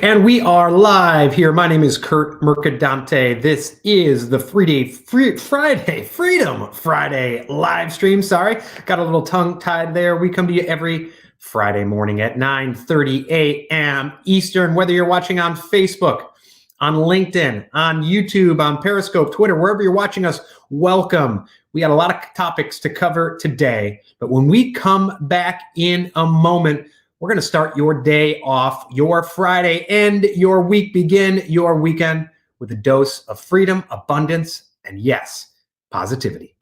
And we are live here. My name is Kurt Mercadante. This is the Freedom Friday Livestream. Sorry, got a little tongue-tied there. We come to you every Friday morning at 9:30 a.m. Eastern, whether you're watching on Facebook, on LinkedIn, on YouTube, on Periscope, Twitter, wherever you're watching us, welcome. We got a lot of topics to cover today, but when we come back in a moment, we're going to start your day off, your Friday, end your week, begin your weekend with a dose of freedom, abundance, and yes, positivity.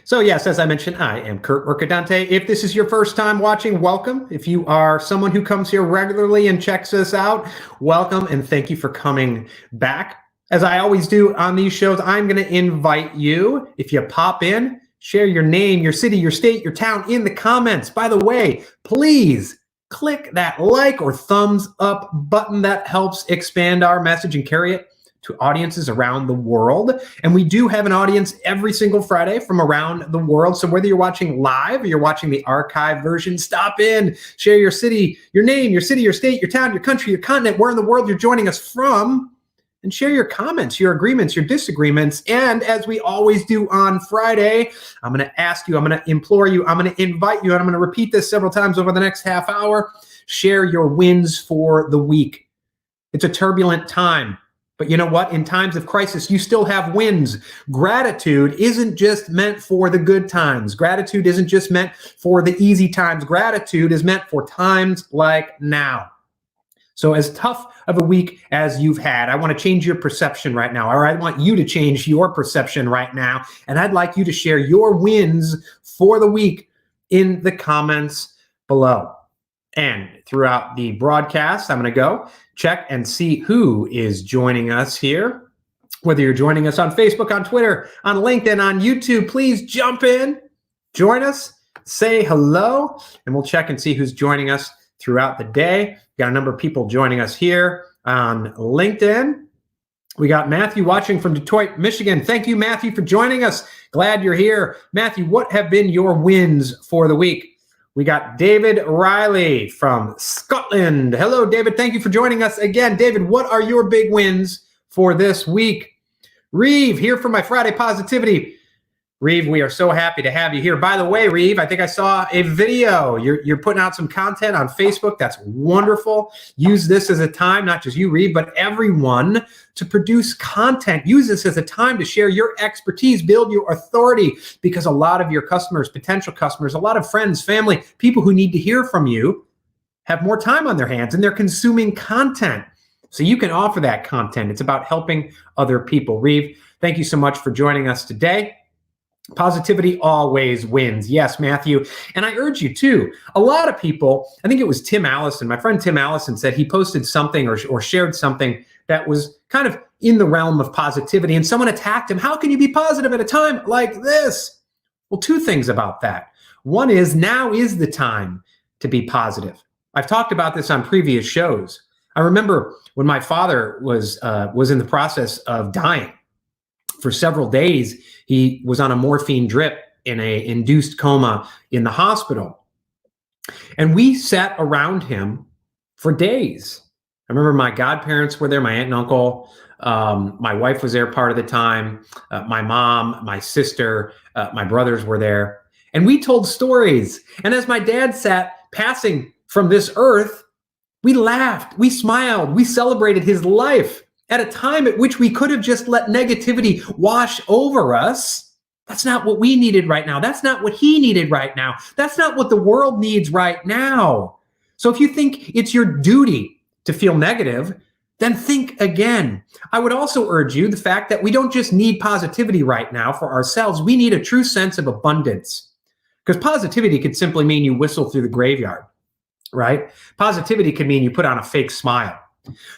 So yes, as I mentioned, I am Kurt Mercadante. If this is your first time watching, welcome. If you are someone who comes here regularly and checks us out, welcome and thank you for coming back. As I always do on these shows, I'm going to invite you, if you pop in, share your name, your city, your state, your town in the comments. By the way, please click that like or thumbs up button. That helps expand our message and carry it to audiences around the world. And we do have an audience every single Friday from around the world. So whether you're watching live or you're watching the archive version, stop in, share your city, your name, your city, your state, your town, your country, your continent, where in the world you're joining us from, and share your comments, your agreements, your disagreements. And as we always do on Friday, I'm going to ask you, I'm going to implore you, I'm going to invite you, and I'm going to repeat this several times over the next half hour, share your wins for the week. It's a turbulent time. But you know what? In times of crisis, you still have wins. Gratitude isn't just meant for the good times. Gratitude isn't just meant for the easy times. Gratitude is meant for times like now. So as tough of a week as you've had, I want to change your perception right now, or I want you to change your perception right now. And I'd like you to share your wins for the week in the comments below. And throughout the broadcast, I'm going to go check and see who is joining us here. Whether you're joining us on Facebook, on Twitter, on LinkedIn, on YouTube, please jump in, join us, say hello, and we'll check and see who's joining us throughout the day. Got a number of people joining us here on LinkedIn. We got Matthew watching from Detroit, Michigan. Thank you, Matthew, for joining us. Glad you're here. Matthew, what have been your wins for the week? We got David Riley from Scotland. Hello, David. Thank you for joining us again. David, what are your big wins for this week? Reeve, here for my Friday Positivity. Reeve, we are so happy to have you here. By the way, Reeve, I think I saw a video. You're putting out some content on Facebook. That's wonderful. Use this as a time, not just you, Reeve, but everyone to produce content. Use this as a time to share your expertise, build your authority, because a lot of your customers, potential customers, a lot of friends, family, people who need to hear from you have more time on their hands and they're consuming content. So you can offer that content. It's about helping other people. Reeve, thank you so much for joining us today. Positivity always wins. Yes, Matthew. And I urge you too. A lot of people, I think it was Tim Allison, my friend Tim Allison said he posted something or shared something that was kind of in the realm of positivity and someone attacked him. How can you be positive at a time like this? Well, two things about that. One is now is the time to be positive. I've talked about this on previous shows. I remember when my father was in the process of dying. For several days, he was on a morphine drip in an induced coma in the hospital. And we sat around him for days. I remember my godparents were there, my aunt and uncle. My wife was there part of the time. My mom, my sister, my brothers were there. And we told stories. And as my dad sat passing from this earth, we laughed, we smiled, we celebrated his life. At a time at which we could have just let negativity wash over us. That's not what we needed right now. That's not what he needed right now. That's not what the world needs right now. So if you think it's your duty to feel negative, then think again. I would also urge you the fact that we don't just need positivity right now for ourselves. We need a true sense of abundance. Because positivity could simply mean you whistle through the graveyard, right? Positivity could mean you put on a fake smile.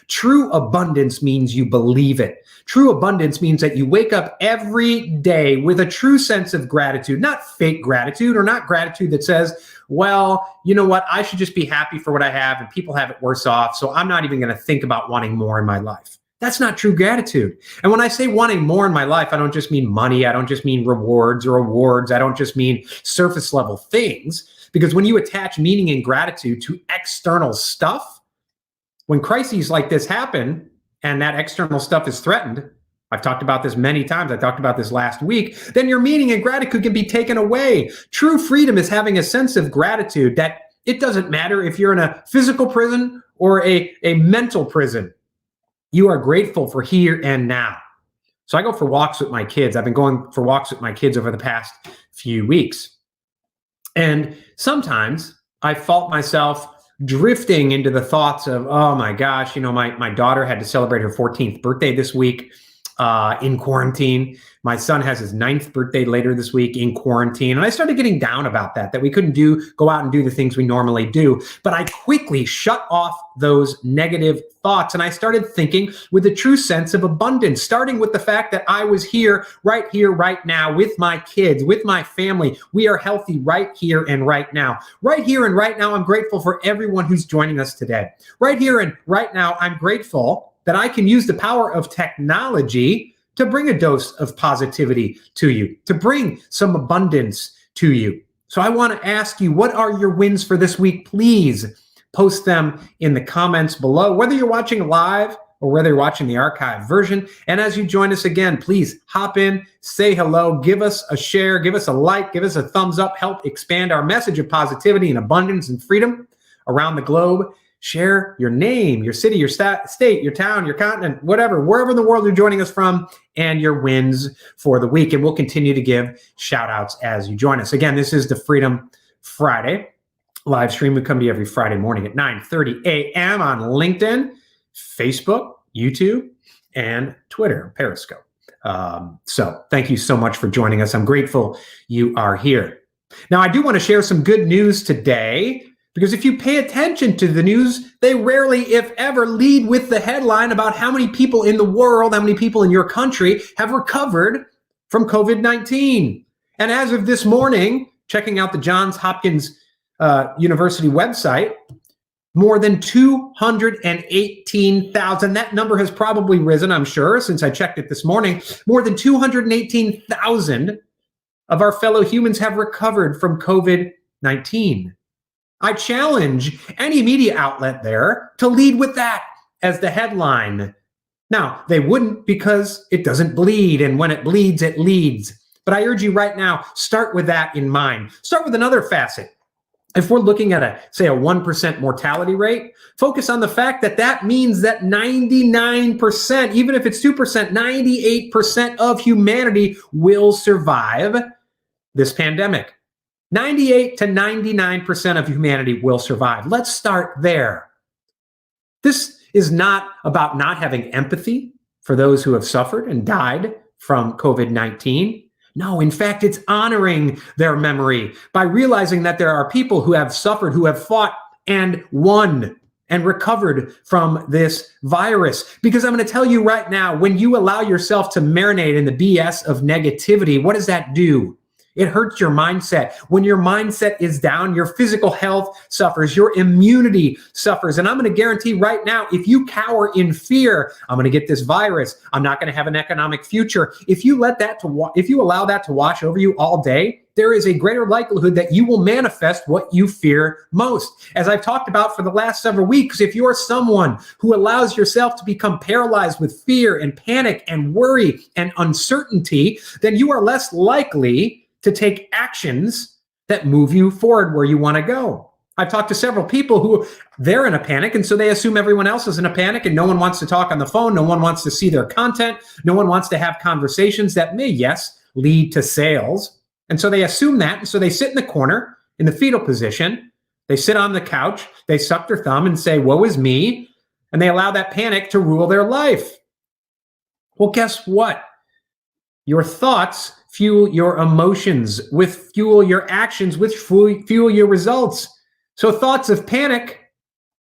True abundance means you believe it. True abundance means that you wake up every day with a true sense of gratitude, not fake gratitude or not gratitude that says, well, you know what, I should just be happy for what I have and people have it worse off, so I'm not even going to think about wanting more in my life. That's not true gratitude. And when I say wanting more in my life, I don't just mean money. I don't just mean rewards or awards. I don't just mean surface level things. Because when you attach meaning and gratitude to external stuff, when crises like this happen and that external stuff is threatened, I've talked about this many times. I talked about this last week. Then your meaning and gratitude can be taken away. True freedom is having a sense of gratitude that it doesn't matter if you're in a physical prison or a mental prison. You are grateful for here and now. So I go for walks with my kids. I've been going for walks with my kids over the past few weeks. And sometimes I fault myself drifting into the thoughts of, oh my gosh, my daughter had to celebrate her 14th birthday this week in quarantine. My son has his 9th birthday later this week in quarantine. And I started getting down about that we couldn't go out and do the things we normally do. But I quickly shut off those negative thoughts. And I started thinking with a true sense of abundance, starting with the fact that I was here, right now, with my kids, with my family. We are healthy right here and right now. Right here and right now, I'm grateful for everyone who's joining us today. Right here and right now, I'm grateful that I can use the power of technology to bring a dose of positivity to you, to bring some abundance to you. So I want to ask you, what are your wins for this week? Please post them in the comments below, whether you're watching live or whether you're watching the archive version. And as you join us again, please hop in, say hello, give us a share, give us a like, give us a thumbs up, help expand our message of positivity and abundance and freedom around the globe. Share your name, your city, your state, your town, your continent, whatever, wherever in the world you're joining us from, and your wins for the week. And we'll continue to give shout outs as you join us. Again, this is the Freedom Friday live stream. We come to you every Friday morning at 9:30 a.m. on LinkedIn, Facebook, YouTube, and Twitter, Periscope. So thank you so much for joining us. I'm grateful you are here. Now, I do want to share some good news today, because if you pay attention to the news, they rarely, if ever, lead with the headline about how many people in the world, how many people in your country have recovered from COVID-19. And as of this morning, checking out the Johns Hopkins University website, more than 218,000. That number has probably risen, I'm sure, since I checked it this morning. More than 218,000 of our fellow humans have recovered from COVID-19. I challenge any media outlet there to lead with that as the headline. Now, they wouldn't, because it doesn't bleed, and when it bleeds, it leads. But I urge you right now, start with that in mind. Start with another facet. If we're looking at say a 1% mortality rate, focus on the fact that that means that 99%, even if it's 2%, 98% of humanity will survive this pandemic. 98 to 99% of humanity will survive. Let's start there. This is not about not having empathy for those who have suffered and died from COVID-19. No, in fact, it's honoring their memory by realizing that there are people who have suffered, who have fought and won and recovered from this virus. Because I'm going to tell you right now, when you allow yourself to marinate in the BS of negativity, what does that do? It hurts your mindset. When your mindset is down, your physical health suffers, your immunity suffers. And I'm going to guarantee right now, if you cower in fear, I'm going to get this virus, I'm not going to have an economic future. If you allow that to wash over you all day, there is a greater likelihood that you will manifest what you fear most. As I've talked about for the last several weeks, if you are someone who allows yourself to become paralyzed with fear and panic and worry and uncertainty, then you are less likely to take actions that move you forward where you want to go. I've talked to several people who they're in a panic, and so they assume everyone else is in a panic, and no one wants to talk on the phone, no one wants to see their content, no one wants to have conversations that may, yes, lead to sales. And so they assume that, and so they sit in the corner in the fetal position, they sit on the couch, they suck their thumb and say, woe is me, and they allow that panic to rule their life. Well, guess what? Your thoughts fuel your emotions, with fuel your actions, which fuel your results. So thoughts of panic,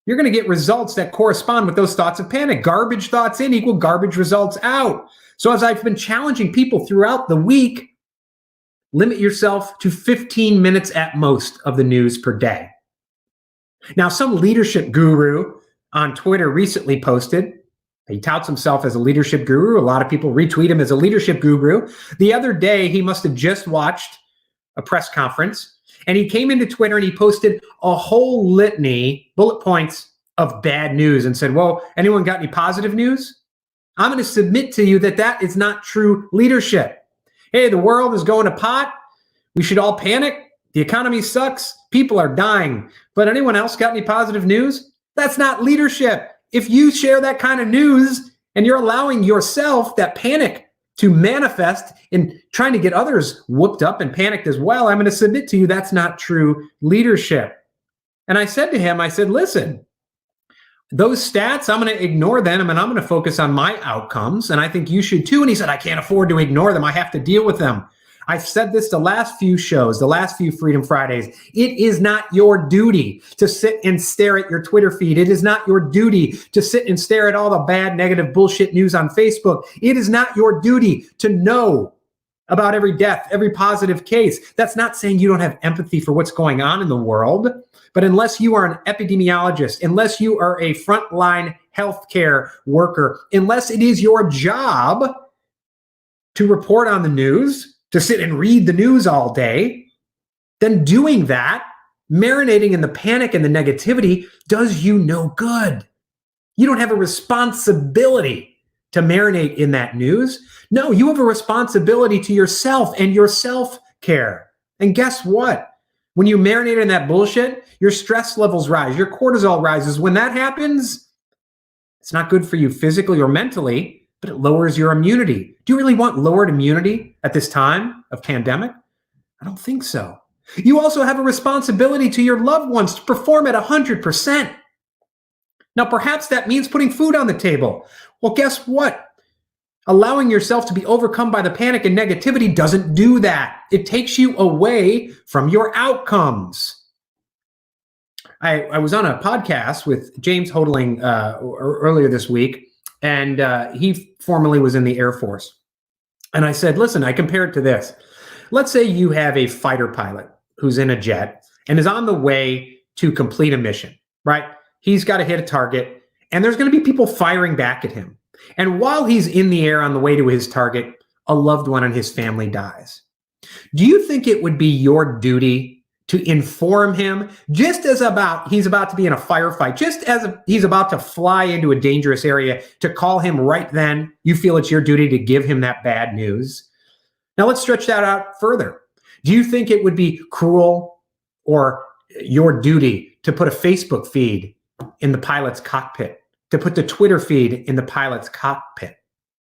you're going to get results that correspond with those thoughts of panic. Garbage thoughts in equal garbage results out. So as I've been challenging people throughout the week, limit yourself to 15 minutes at most of the news per day. Now, some leadership guru on Twitter recently posted He touts himself as a leadership guru. A lot of people retweet him as a leadership guru. The other day, he must have just watched a press conference, and he came into Twitter and he posted a whole litany, bullet points of bad news, and said, well, anyone got any positive news? I'm going to submit to you that that is not true leadership. Hey, the world is going to pot. We should all panic. The economy sucks. People are dying. But anyone else got any positive news? That's not leadership. If you share that kind of news and you're allowing yourself that panic to manifest in trying to get others whooped up and panicked as well, I'm going to submit to you that's not true leadership. And I said to him, I said, listen, those stats, I'm going to ignore them and I'm going to focus on my outcomes. And I think you should too. And he said, I can't afford to ignore them. I have to deal with them. I've said this the last few shows, the last few Freedom Fridays. It is not your duty to sit and stare at your Twitter feed. It is not your duty to sit and stare at all the bad, negative bullshit news on Facebook. It is not your duty to know about every death, every positive case. That's not saying you don't have empathy for what's going on in the world. But unless you are an epidemiologist, unless you are a frontline healthcare worker, unless it is your job to report on the news, to sit and read the news all day, then doing that, marinating in the panic and the negativity, does you no good. You don't have a responsibility to marinate in that news. No, you have a responsibility to yourself and your self-care. And guess what? When you marinate in that bullshit, your stress levels rise, your cortisol rises. When that happens, it's not good for you physically or mentally, but it lowers your immunity. Do you really want lowered immunity at this time of pandemic? I don't think so. You also have a responsibility to your loved ones to perform at 100%. Now, perhaps that means putting food on the table. Well, guess what? Allowing yourself to be overcome by the panic and negativity doesn't do that. It takes you away from your outcomes. I was on a podcast with James Hodling earlier this week, and he formerly was in the Air Force. And I said, listen, I compare it to this. Let's say you have a fighter pilot who's in a jet and is on the way to complete a mission, right? He's got to hit a target, and there's going to be people firing back at him. And while he's in the air on the way to his target, a loved one and his family dies. Do you think it would be your duty to inform him just as he's about to be in a firefight, just as he's about to fly into a dangerous area, to call him right then? You feel it's your duty to give him that bad news? Now let's stretch that out further. Do you think it would be cruel or your duty to put a Facebook feed in the pilot's cockpit, to put the Twitter feed in the pilot's cockpit,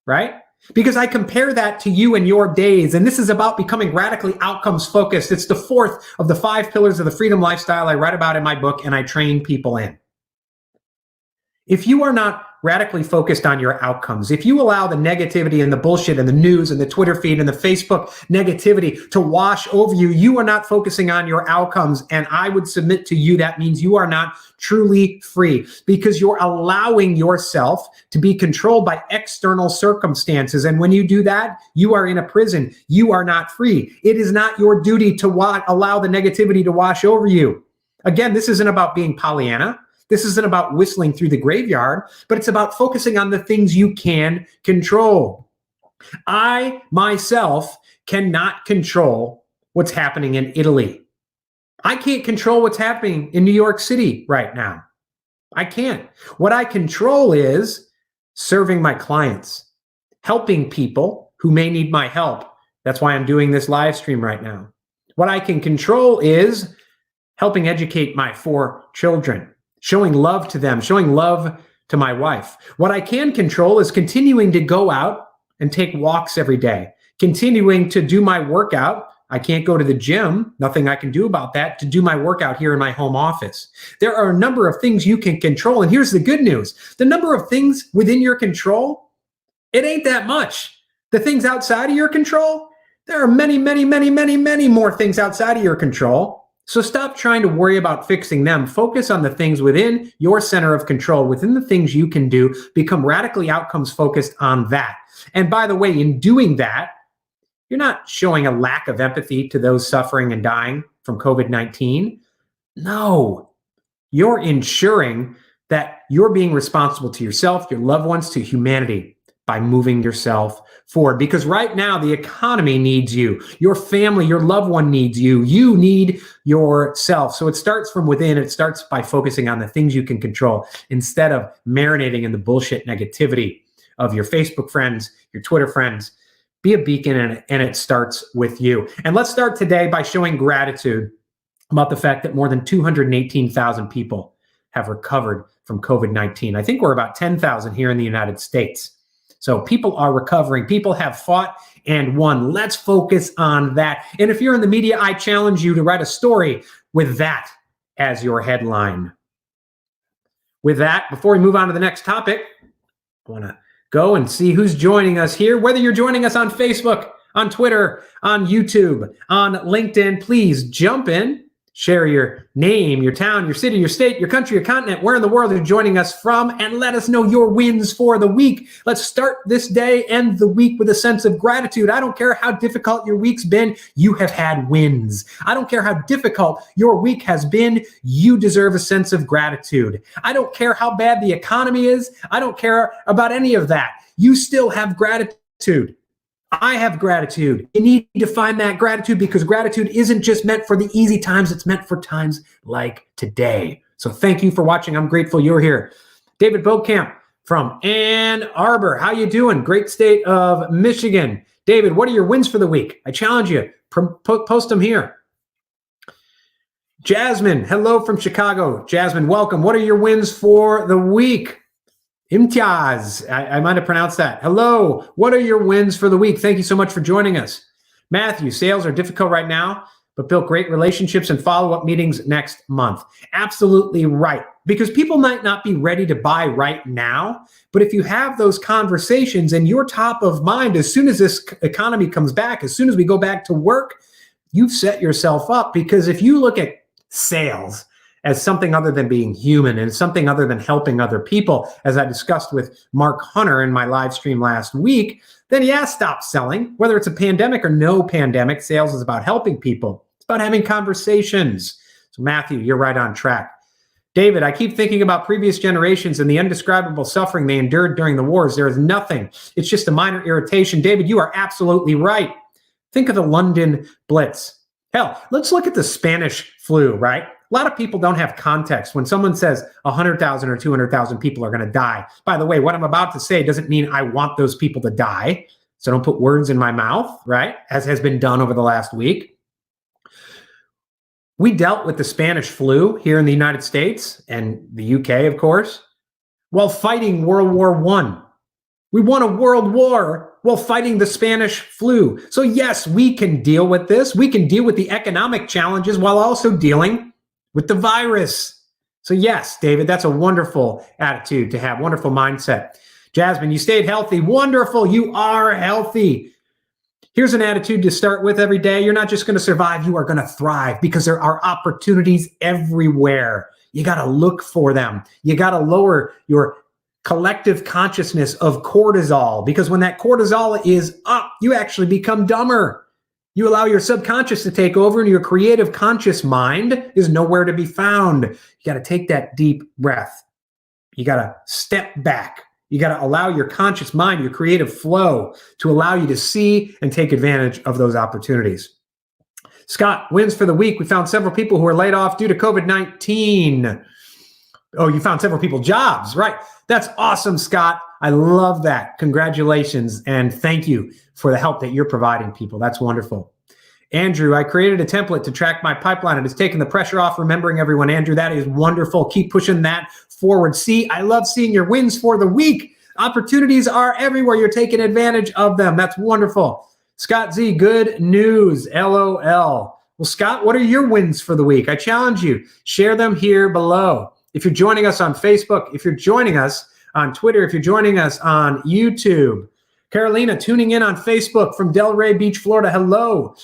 right? Because I compare that to you and your days, and this is about becoming radically outcomes focused. It's the fourth of the 5 pillars of the freedom lifestyle I write about in my book and I train people in. If you are not radically focused on your outcomes, if you allow the negativity and the bullshit and the news and the Twitter feed and the Facebook negativity to wash over you, you are not focusing on your outcomes. And I would submit to you that means you are not truly free, because you're allowing yourself to be controlled by external circumstances. And when you do that, you are in a prison. You are not free. It is not your duty to allow the negativity to wash over you. Again, this isn't about being Pollyanna. This isn't about whistling through the graveyard, but it's about focusing on the things you can control. I, myself, cannot control what's happening in Italy. I can't control what's happening in New York City right now. I can't. What I control is serving my clients, helping people who may need my help. That's why I'm doing this live stream right now. What I can control is helping educate my 4 children, showing love to them, showing love to my wife. What I can control is continuing to go out and take walks every day, continuing to do my workout. I can't go to the gym, nothing I can do about that, to do my workout here in my home office. There are a number of things you can control. And here's the good news. The number of things within your control, it ain't that much. The things outside of your control, there are many, many, many, many, many more things outside of your control. So stop trying to worry about fixing them. Focus on the things within your center of control, within the things you can do. Become radically outcomes focused on that. And by the way, in doing that, you're not showing a lack of empathy to those suffering and dying from COVID-19. No, you're ensuring that you're being responsible to yourself, your loved ones, to humanity by moving yourself forward. Because right now, the economy needs you. Your family, your loved one needs you. You need yourself. So it starts from within. It starts by focusing on the things you can control instead of marinating in the bullshit negativity of your Facebook friends, your Twitter friends. Be a beacon, and it starts with you. And let's start today by showing gratitude about the fact that more than 218,000 people have recovered from COVID-19. I think we're about 10,000 here in the United States. So people are recovering. People have fought and won. Let's focus on that. And if you're in the media, I challenge you to write a story with that as your headline. With that, before we move on to the next topic, I want to go and see who's joining us here. Whether you're joining us on Facebook, on Twitter, on YouTube, on LinkedIn, please jump in. Share your name, your town, your city, your state, your country, your continent, where in the world you're joining us from, and let us know your wins for the week. Let's start this day and the week with a sense of gratitude. I don't care how difficult your week's been, you have had wins. I don't care how difficult your week has been, you deserve a sense of gratitude. I don't care how bad the economy is, I don't care about any of that. You still have gratitude. I have gratitude. You need to find that gratitude, because gratitude isn't just meant for the easy times. It's meant for times like today. So thank you for watching. I'm grateful you're here. David Bokamp from Ann Arbor. How you doing? Great state of Michigan. David, what are your wins for the week? I challenge you. Post them here. Jasmine, hello from Chicago. Jasmine, welcome. What are your wins for the week? Imtiaz, I might have pronounced that. Hello, what are your wins for the week? Thank you so much for joining us. Matthew, sales are difficult right now, but built great relationships and follow-up meetings next month. Absolutely right, because people might not be ready to buy right now, but if you have those conversations and you're top of mind as soon as this economy comes back, as soon as we go back to work, you've set yourself up. Because if you look at sales as something other than being human and something other than helping other people, as I discussed with Mark Hunter in my live stream last week, then stop selling. Whether it's a pandemic or no pandemic, sales is about helping people. It's about having conversations. So Matthew, you're right on track. David, I keep thinking about previous generations and the indescribable suffering they endured during the wars. There is nothing. It's just a minor irritation. David, you are absolutely right. Think of the London Blitz. Hell, let's look at the Spanish flu, right? A lot of people don't have context. When someone says 100,000 or 200,000 people are going to die, by the way, what I'm about to say doesn't mean I want those people to die. So don't put words in my mouth, right? As has been done over the last week. We dealt with the Spanish flu here in the United States and the UK, of course, while fighting World War I. We won a world war while fighting the Spanish flu. So yes, we can deal with this. We can deal with the economic challenges while also dealing with the virus. So yes, David, that's a wonderful attitude to have, wonderful mindset. Jasmine, you stayed healthy. Wonderful, you are healthy. Here's an attitude to start with every day. You're not just going to survive, you are going to thrive, because there are opportunities everywhere. You got to look for them. You got to lower your collective consciousness of cortisol, because when that cortisol is up, you actually become dumber. You allow your subconscious to take over, and your creative conscious mind is nowhere to be found. You got to take that deep breath. You got to step back. You got to allow your conscious mind, your creative flow, to allow you to see and take advantage of those opportunities. Scott, wins for the week. We found several people who were laid off due to COVID-19. Oh, you found several people jobs, right? That's awesome, Scott. I love that. Congratulations, and thank you for the help that you're providing people. That's wonderful. Andrew, I created a template to track my pipeline. It has taken the pressure off remembering everyone. Andrew, that is wonderful. Keep pushing that forward. See, I love seeing your wins for the week. Opportunities are everywhere. You're taking advantage of them. That's wonderful. Scott Z, good news. LOL. Well, Scott, what are your wins for the week? I challenge you. Share them here below. If you're joining us on Facebook, if you're joining us on Twitter, if you're joining us on YouTube. Carolina, tuning in on Facebook from Delray Beach, Florida. Hello.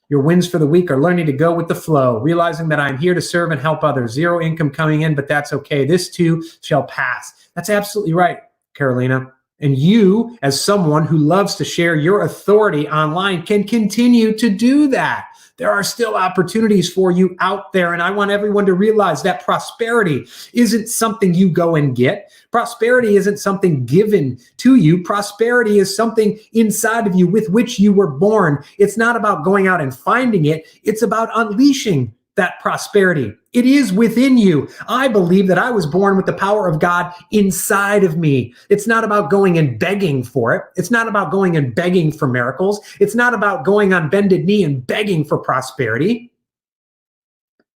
Your wins for the week are learning to go with the flow, realizing that I'm here to serve and help others. Zero income coming in, but that's okay. This too shall pass. That's absolutely right, Carolina. And you, as someone who loves to share your authority online, can continue to do that. There are still opportunities for you out there. And I want everyone to realize that prosperity isn't something you go and get. Prosperity isn't something given to you. Prosperity is something inside of you with which you were born. It's not about going out and finding it. It's about unleashing that prosperity. It is within you. I believe that I was born with the power of God inside of me. It's not about going and begging for it. It's not about going and begging for miracles. It's not about going on bended knee and begging for prosperity.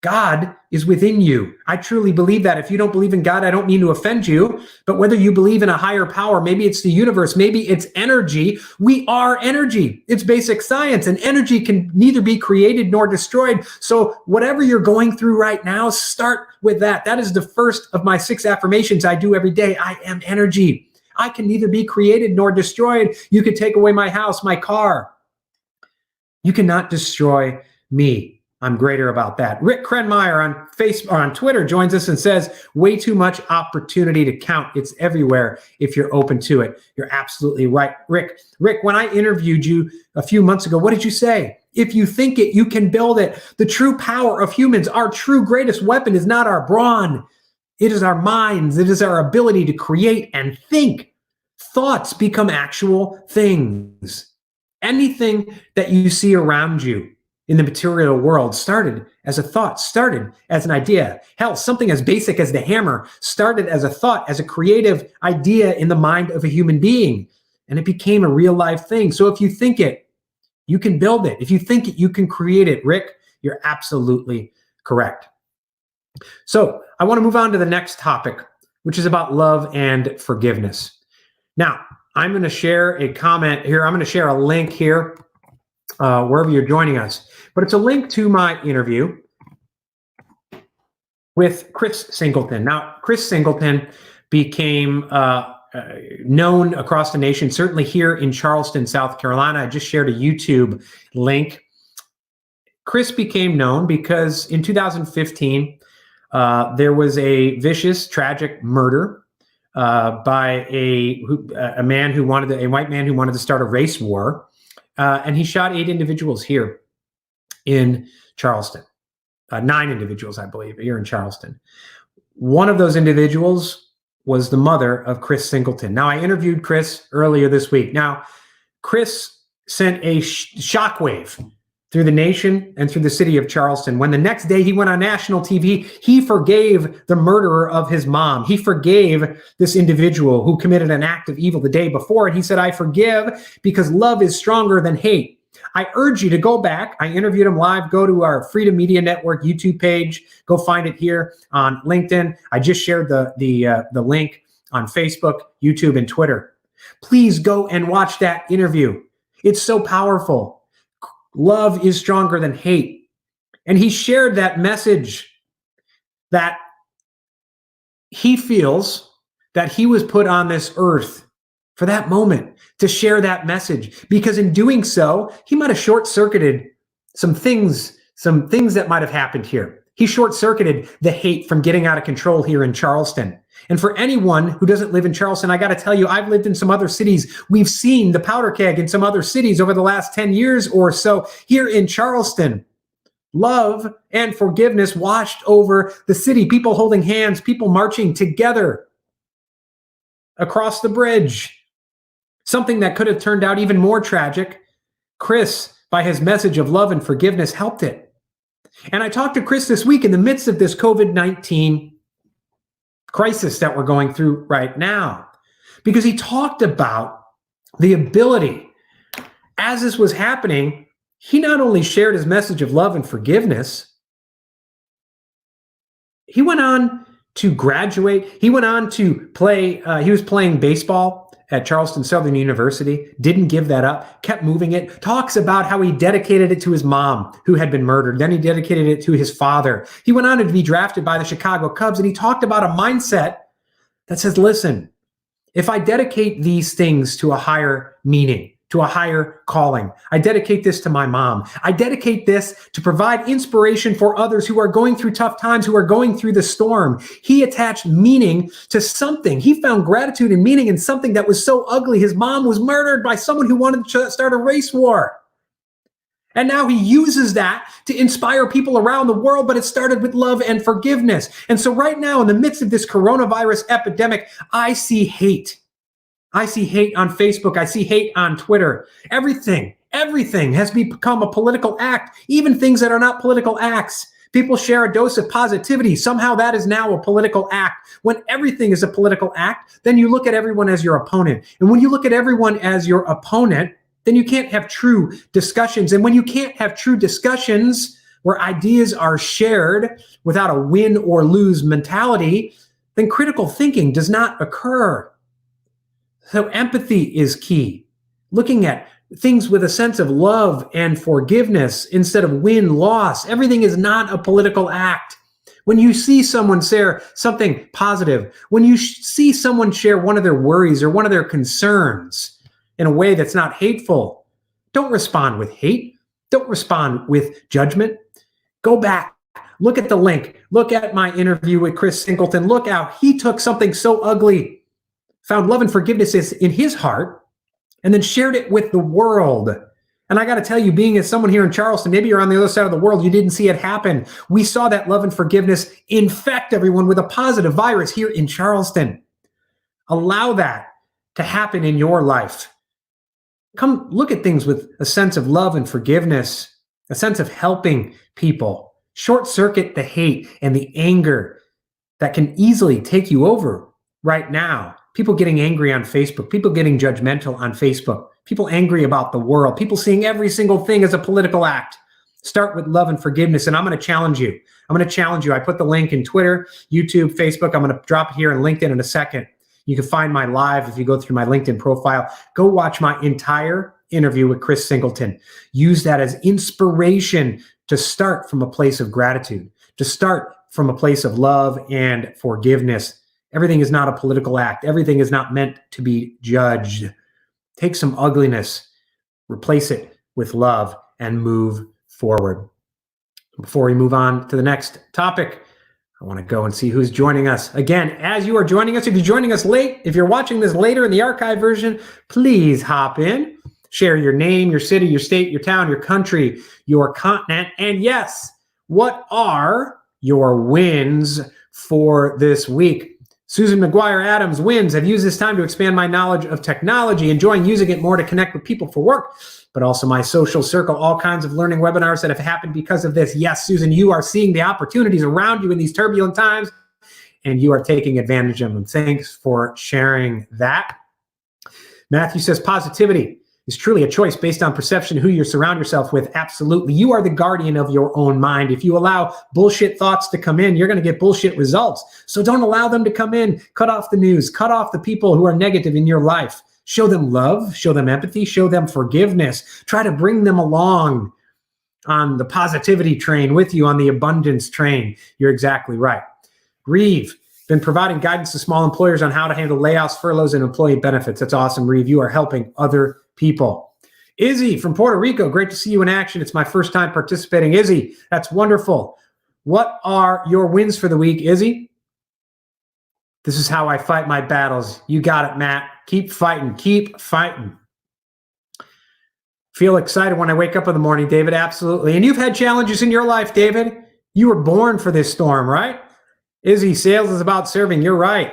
God is within you. I truly believe that. If you don't believe in God, I don't mean to offend you, but whether you believe in a higher power, maybe it's the universe, maybe it's energy, we are energy. It's basic science, and energy can neither be created nor destroyed. So whatever you're going through right now, start with that. That is the first of my 6 affirmations I do every day. I am energy. I can neither be created nor destroyed. You could take away my house, my car. You cannot destroy me. I'm greater about that. Rick Krenmeyer on Facebook or on Twitter joins us and says, way too much opportunity to count. It's everywhere if you're open to it. You're absolutely right. Rick, when I interviewed you a few months ago, what did you say? If you think it, you can build it. The true power of humans, our true greatest weapon is not our brawn. It is our minds. It is our ability to create and think. Thoughts become actual things. Anything that you see around you in the material world started as a thought, started as an idea. Hell, something as basic as the hammer started as a thought, as a creative idea in the mind of a human being, and it became a real life thing. So if you think it, you can build it. If you think it, you can create it. Rick, you're absolutely correct. So I want to move on to the next topic, which is about love and forgiveness. Now, I'm going to share a comment here. I'm going to share a link here wherever you're joining us. But it's a link to my interview with Chris Singleton. Now, Chris Singleton became known across the nation, certainly here in Charleston, South Carolina. I just shared a YouTube link. Chris became known because in 2015, there was a vicious, tragic murder by a white man who wanted to start a race war. And he shot 8 individuals here in Charleston, 9 individuals, I believe, here in Charleston. One of those individuals was the mother of Chris Singleton. Now, I interviewed Chris earlier this week. Now, Chris sent a shockwave through the nation and through the city of Charleston when the next day he went on national TV. He forgave the murderer of his mom. He forgave this individual who committed an act of evil the day before. And he said, I forgive because love is stronger than hate. I urge you to go back. I interviewed him live. Go to our Freedom Media Network YouTube page. Go find it here on LinkedIn. I just shared the link on Facebook, YouTube, and Twitter. Please go and watch that interview. It's so powerful. Love is stronger than hate. And he shared that message that he feels that he was put on this earth for that moment to share that message, because in doing so, he might have short-circuited some things that might have happened here. He short-circuited the hate from getting out of control here in Charleston. And for anyone who doesn't live in Charleston, I got to tell you, I've lived in some other cities. We've seen the powder keg in some other cities over the last 10 years or so. Here in Charleston, love and forgiveness washed over the city. People holding hands, people marching together across the bridge. Something that could have turned out even more tragic. Chris, by his message of love and forgiveness, helped it. And I talked to Chris this week in the midst of this COVID-19 crisis that we're going through right now, because he talked about the ability, as this was happening, he not only shared his message of love and forgiveness, he went on to graduate. He went on to play, he was playing baseball at Charleston Southern University, didn't give that up, kept moving it, talks about how he dedicated it to his mom who had been murdered. Then he dedicated it to his father. He went on to be drafted by the Chicago Cubs, and he talked about a mindset that says, listen, if I dedicate these things to a higher meaning, to a higher calling. I dedicate this to my mom. I dedicate this to provide inspiration for others who are going through tough times, who are going through the storm. He attached meaning to something. He found gratitude and meaning in something that was so ugly. His mom was murdered by someone who wanted to start a race war. And now he uses that to inspire people around the world, but it started with love and forgiveness. And so right now, in the midst of this coronavirus epidemic, I see hate. I see hate on Facebook. I see hate on Twitter. Everything has become a political act, even things that are not political acts. People share a dose of positivity. Somehow that is now a political act. When everything is a political act, then you look at everyone as your opponent. And when you look at everyone as your opponent, then you can't have true discussions. And when you can't have true discussions where ideas are shared without a win or lose mentality, then critical thinking does not occur. So empathy is key. Looking at things with a sense of love and forgiveness instead of win-loss. Everything is not a political act. When you see someone share something positive, when you see someone share one of their worries or one of their concerns in a way that's not hateful, don't respond with hate. Don't respond with judgment. Go back. Look at the link. Look at my interview with Chris Singleton. Look how he took something so ugly, found love and forgiveness in his heart, and then shared it with the world. And I got to tell you, being as someone here in Charleston, maybe you're on the other side of the world, you didn't see it happen. We saw that love and forgiveness infect everyone with a positive virus here in Charleston. Allow that to happen in your life. Come look at things with a sense of love and forgiveness, a sense of helping people. Short circuit the hate and the anger that can easily take you over right now. People getting angry on Facebook, people getting judgmental on Facebook, people angry about the world, people seeing every single thing as a political act. Start with love and forgiveness, and I'm going to challenge you. I put the link in Twitter, YouTube, Facebook. I'm going to drop it here in LinkedIn in a second. You can find my live if you go through my LinkedIn profile. Go watch my entire interview with Chris Singleton. Use that as inspiration to start from a place of gratitude, to start from a place of love and forgiveness. Everything is not a political act. Everything is not meant to be judged. Take some ugliness, replace it with love, and move forward. Before we move on to the next topic, I want to go and see who's joining us. Again, as you are joining us, if you're joining us late, if you're watching this later in the archive version, please hop in, share your name, your city, your state, your town, your country, your continent, and yes, what are your wins for this week? Susan McGuire Adams wins. I've used this time to expand my knowledge of technology, enjoying using it more to connect with people for work, but also my social circle, all kinds of learning webinars that have happened because of this. Yes, Susan, you are seeing the opportunities around you in these turbulent times, and you are taking advantage of them. Thanks for sharing that. Matthew says positivity is truly a choice based on perception, who you surround yourself with. Absolutely. You are the guardian of your own mind. If you allow bullshit thoughts to come in, you're going to get bullshit results. So don't allow them to come in. Cut off the news. Cut off the people who are negative in your life. Show them love. Show them empathy. Show them forgiveness. Try to bring them along on the positivity train with you, on the abundance train. You're exactly right. Reeve, been providing guidance to small employers on how to handle layoffs, furloughs, and employee benefits. That's awesome, Reeve. You are helping other people. Izzy from Puerto Rico, great to see you in action. It's my first time participating. Izzy, that's wonderful. What are your wins for the week, Izzy? This is how I fight my battles. You got it, Matt. Keep fighting. Keep fighting. Feel excited when I wake up in the morning, David. Absolutely. And you've had challenges in your life, David. You were born for this storm, right? Izzy, sales is about serving. You're right.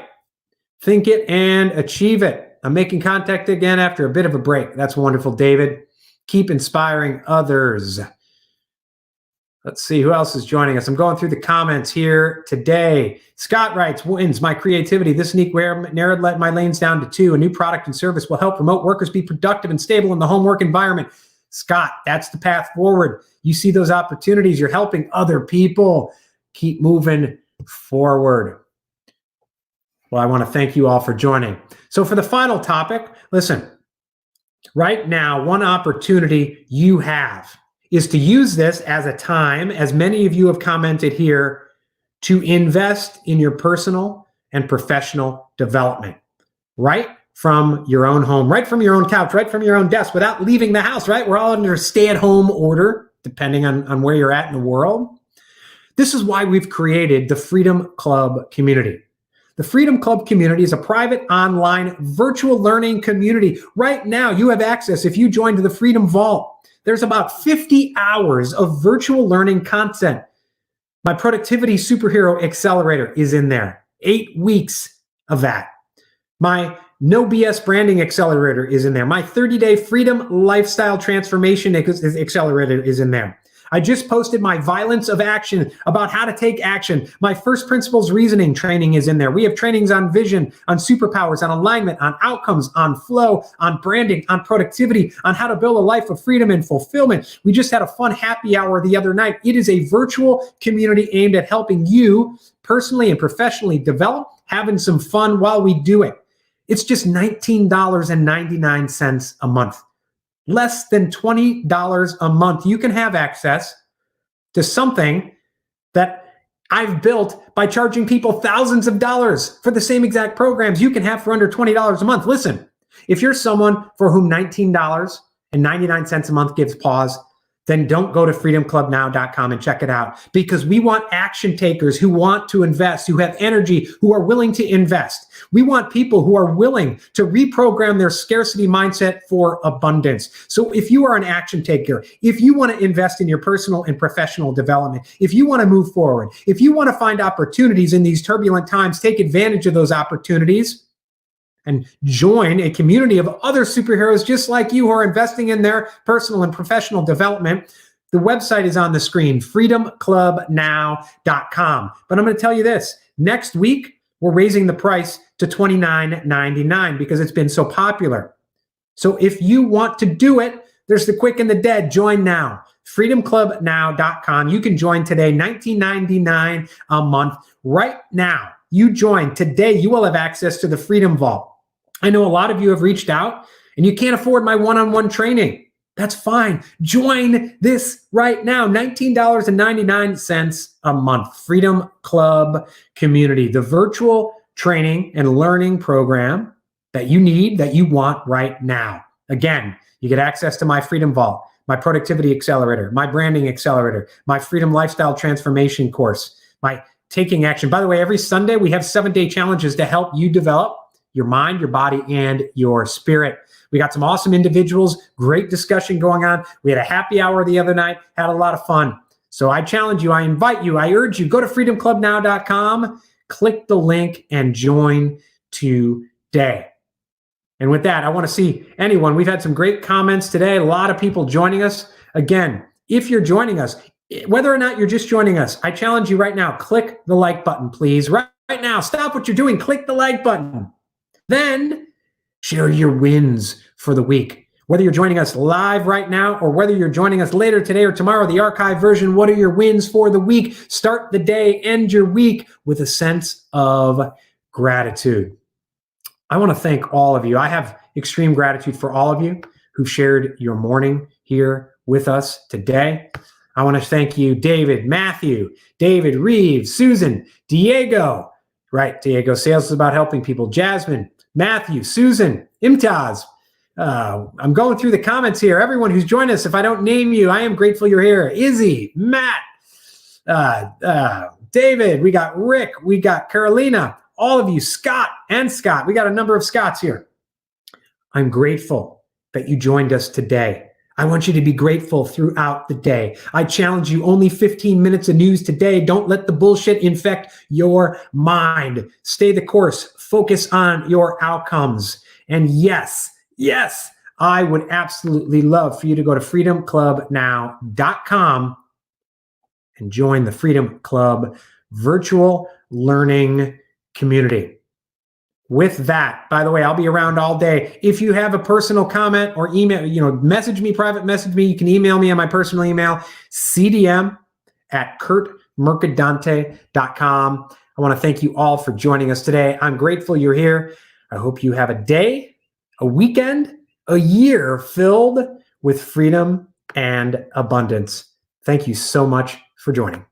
Think it and achieve it. I'm making contact again after a bit of a break. That's wonderful, David. Keep inspiring others. Let's see who else is joining us. I'm going through the comments here today. Scott writes, wins my creativity. This unique narrowed my lanes down to 2. A new product and service will help remote workers be productive and stable in the home work environment. Scott, that's the path forward. You see those opportunities. You're helping other people. Keep moving forward. Well, I want to thank you all for joining. So for the final topic, listen, right now, one opportunity you have is to use this as a time, as many of you have commented here, to invest in your personal and professional development. Right from your own home, right from your own couch, right from your own desk, without leaving the house, right? We're all under a stay-at-home order, depending on where you're at in the world. This is why we've created the Freedom Club community. The Freedom Club community is a private online virtual learning community. Right now, you have access, if you join to the Freedom Vault, there's about 50 hours of virtual learning content. My Productivity Superhero Accelerator is in there. 8 weeks of that. My No BS Branding Accelerator is in there. My 30-day Freedom Lifestyle Transformation Accelerator is in there. I just posted my Violence of Action about how to take action. My First Principles Reasoning training is in there. We have trainings on vision, on superpowers, on alignment, on outcomes, on flow, on branding, on productivity, on how to build a life of freedom and fulfillment. We just had a fun happy hour the other night. It is a virtual community aimed at helping you personally and professionally develop, having some fun while we do it. It's just $19.99 a month. Less than $20 a month. You can have access to something that I've built by charging people thousands of dollars for the same exact programs you can have for under $20 a month. Listen, if you're someone for whom $19.99 a month gives pause, then don't go to freedomclubnow.com and check it out, because we want action takers who want to invest, who have energy, who are willing to invest. We want people who are willing to reprogram their scarcity mindset for abundance. So if you are an action taker, if you want to invest in your personal and professional development, if you want to move forward, if you want to find opportunities in these turbulent times, take advantage of those opportunities and join a community of other superheroes just like you who are investing in their personal and professional development. The website is on the screen, freedomclubnow.com. But I'm going to tell you this, next week, we're raising the price to $29.99 because it's been so popular. So if you want to do it, there's the quick and the dead. Join now, freedomclubnow.com. You can join today, $19.99 a month. Right now, you join today, you will have access to the Freedom Vault. I know a lot of you have reached out and you can't afford my one-on-one training. That's fine. Join this right now. $19.99 a month. Freedom Club Community, the virtual training and learning program that you need, that you want right now. Again, you get access to my Freedom Vault, my Productivity Accelerator, my Branding Accelerator, my Freedom Lifestyle Transformation course, my Taking Action. By the way, every Sunday we have 7-day challenges to help you develop your mind, your body, and your spirit. We got some awesome individuals, great discussion going on. We had a happy hour the other night, had a lot of fun. So I challenge you, I invite you, I urge you, go to freedomclubnow.com, click the link, and join today. And with that, I want to see anyone. We've had some great comments today, a lot of people joining us. Again, if you're joining us, whether or not you're just joining us, I challenge you right now, click the like button, please. Right now, stop what you're doing, click the like button. Then share your wins for the week. Whether you're joining us live right now or whether you're joining us later today or tomorrow, the archive version, what are your wins for the week? Start the day, end your week with a sense of gratitude. I want to thank all of you. I have extreme gratitude for all of you who shared your morning here with us today. I want to thank you, David, Matthew, David, Reeves, Susan, Diego. Right, Diego, sales is about helping people. Jasmine, Matthew, Susan, Imtaz. I'm going through the comments here. Everyone who's joined us, if I don't name you, I am grateful you're here. Izzy, Matt, David, we got Rick, we got Carolina, all of you, Scott and Scott. We got a number of Scotts here. I'm grateful that you joined us today. I want you to be grateful throughout the day. I challenge you, only 15 minutes of news today. Don't let the bullshit infect your mind. Stay the course. Focus on your outcomes. And yes, I would absolutely love for you to go to freedomclubnow.com and join the Freedom Club virtual learning community. With that, by the way, I'll be around all day. If you have a personal comment or email, message me, private message me. You can email me on my personal email, cdm@kurtmercadante.com. I want to thank you all for joining us today. I'm grateful you're here. I hope you have a day, a weekend, a year filled with freedom and abundance. Thank you so much for joining.